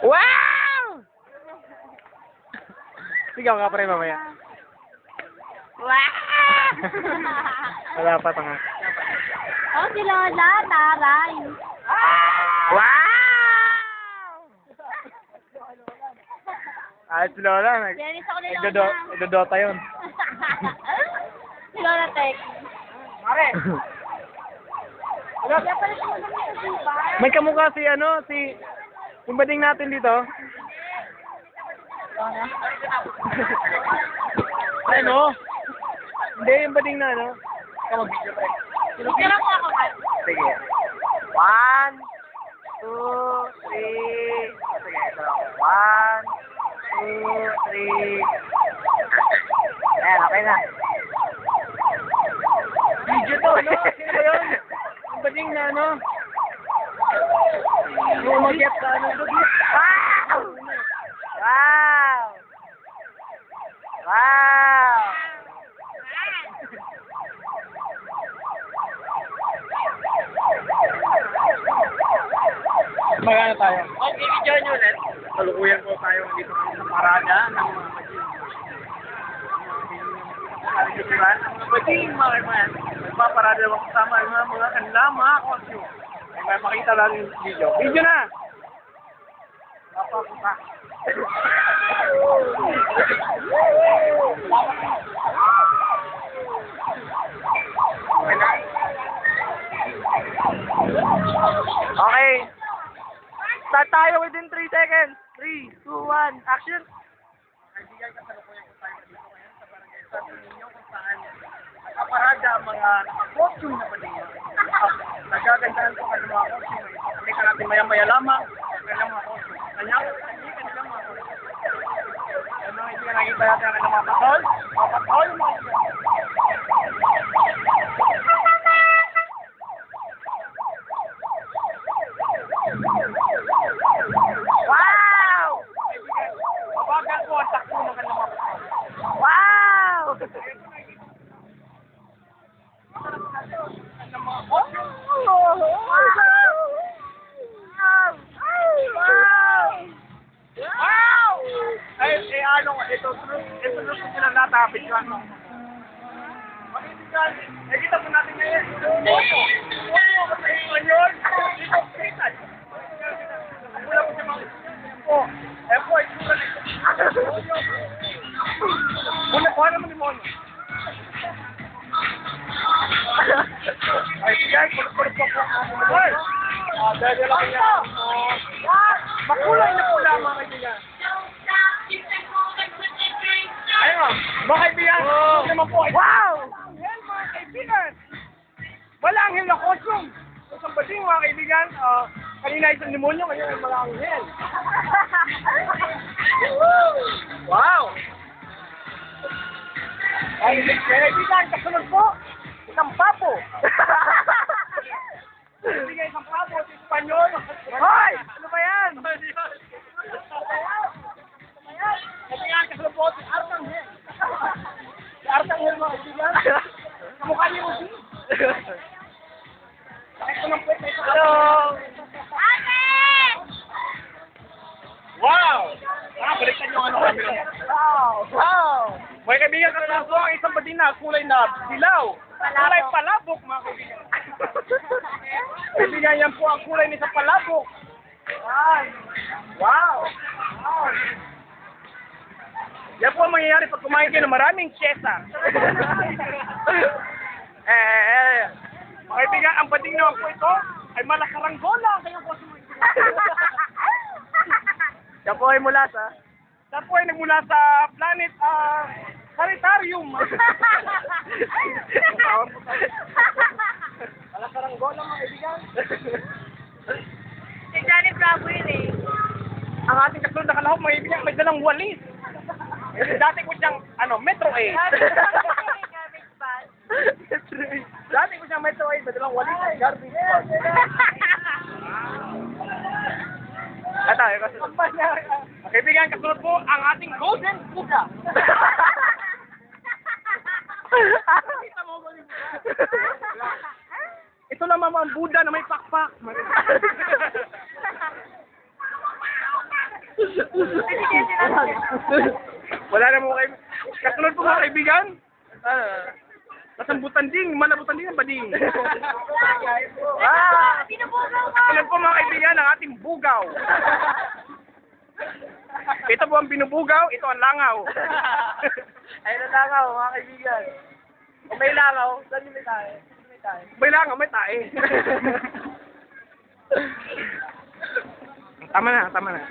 Wow! Sigaw ka pre mamaya. Wow! Wala pa tanga. Oh, si Lola, taray. Wow! Si Lola. Dennis ako ni Lola. Nagdodota yun. Si Lola Tek. Mare! May kamukha si yung bading natin dito. Ano? Hindi, yung bading na Ikaw mag-video pre. Sige lang po ako. Sige. 1, 2, 3. Sige, ito lang. 1, 2, 3. Ayan, okay na. Video to, ano? Sino ba yun? Yung bading na yung umagyat sa Wow! Wow! Wow! Magana tayo. Okay, video nyo ulit. Kalukuyan po tayo dito sa parada ng mga majing. Mga majing, mga kaibigan. Nagpaparada lang kasama yung mga kanila, mga konsyo. May makita lang yung video. Video na! Papapuka. Okay. Start tayo within 3 seconds. 3, 2, 1, action! Kaibigan, kasalukuyan ko tayo dito ngayon sa Barangay Santo Niño kung saan nakaparada ang mga costume na balina. Nagagandahan ko ang mga costume. Hindi ka natin maya-maya lamang ang kanilang mga costume. Kanilang mga costume. Yung mga hindi ka nakita natin ang kanilang mga patol. Mga patol, mga wow! Mabagal po ang takbo ng kanilang mga patol. Wow! Ito sila natapit yun. Magiging nakita po natin ngayon. Oyo, sa Espanyol. Dito, Satan. Wala po siya mga po. Po, itsura na ito. Oyo. Kuha naman ni Mono. Ay, sige, kulit po po. Dahil lang niya. Makulay na pula mga kaibigan. Ayun, mga kaibigan. Naman po. Wow! Anghel, mga kaibigan. Wala anghel na costume. Isang bading mga kaibigan. Kanina isang demonyo, ngayon ay mga anghel. Wow! Ay, kaibigan, kasunod po. Isang papo. Kaibigan, isang papo. Si Espanyol. Hoy! Ano ba yan? Kaibigan, kasunod po. Si Arcangel. Si Arcangel, mga kaibigan. Kamukha niyo mo siya. Sakit ko ng puwet na ito. Hello! Wow! Baliktad yung kami. Wow! Mga kaibigan, kasunod po ang isang bading na kulay na dilaw. Kulay palabok, mga kaibigan. Kaibigan, yan po ang kulay ni sa palabok. Wow! Wow! Yan po ang mangyayari pag kumain kayo ng maraming Cesar. Mga kaibigan, ang bading naman po ito ay malakaranggola. Kaya po siya po ay mula sa? Siya po ay nagmula sa planet Saritarium. Malakaranggola, mga kaibigan. Si Johnny Bravo yun eh. Ang ating kasunod na kalahok, mga kaibigan, may dalang walis. Dati ko siyang, Metro 8. Garbage bag. Dati ko siyang Metro 8, may dalang walis at garbage bag. Ito, kasunod. Kaibigan, kasunod po ang ating Golden Buddha. Kita mo ba yung Buddha? Ito naman ang Buddha na may pakpak. Wala na mo kayo. Kasunod po mga kaibigan. Kasambutan ding, malabutan din ang bading. Binubugaw ka! Kasunod po mga kaibigan ang ating bugaw. Ito po ang binubugaw, ito ang langaw. Ayun ang langaw, mga kaibigan. Kung may langaw, saan yung may tayo? May tayo. May langaw, may tae. Tama na, tama na.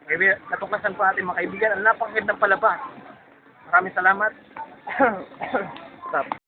Kaibigan, natuklasan po ating mga kaibigan ang napakagandang palabas. Maraming salamat. Stop.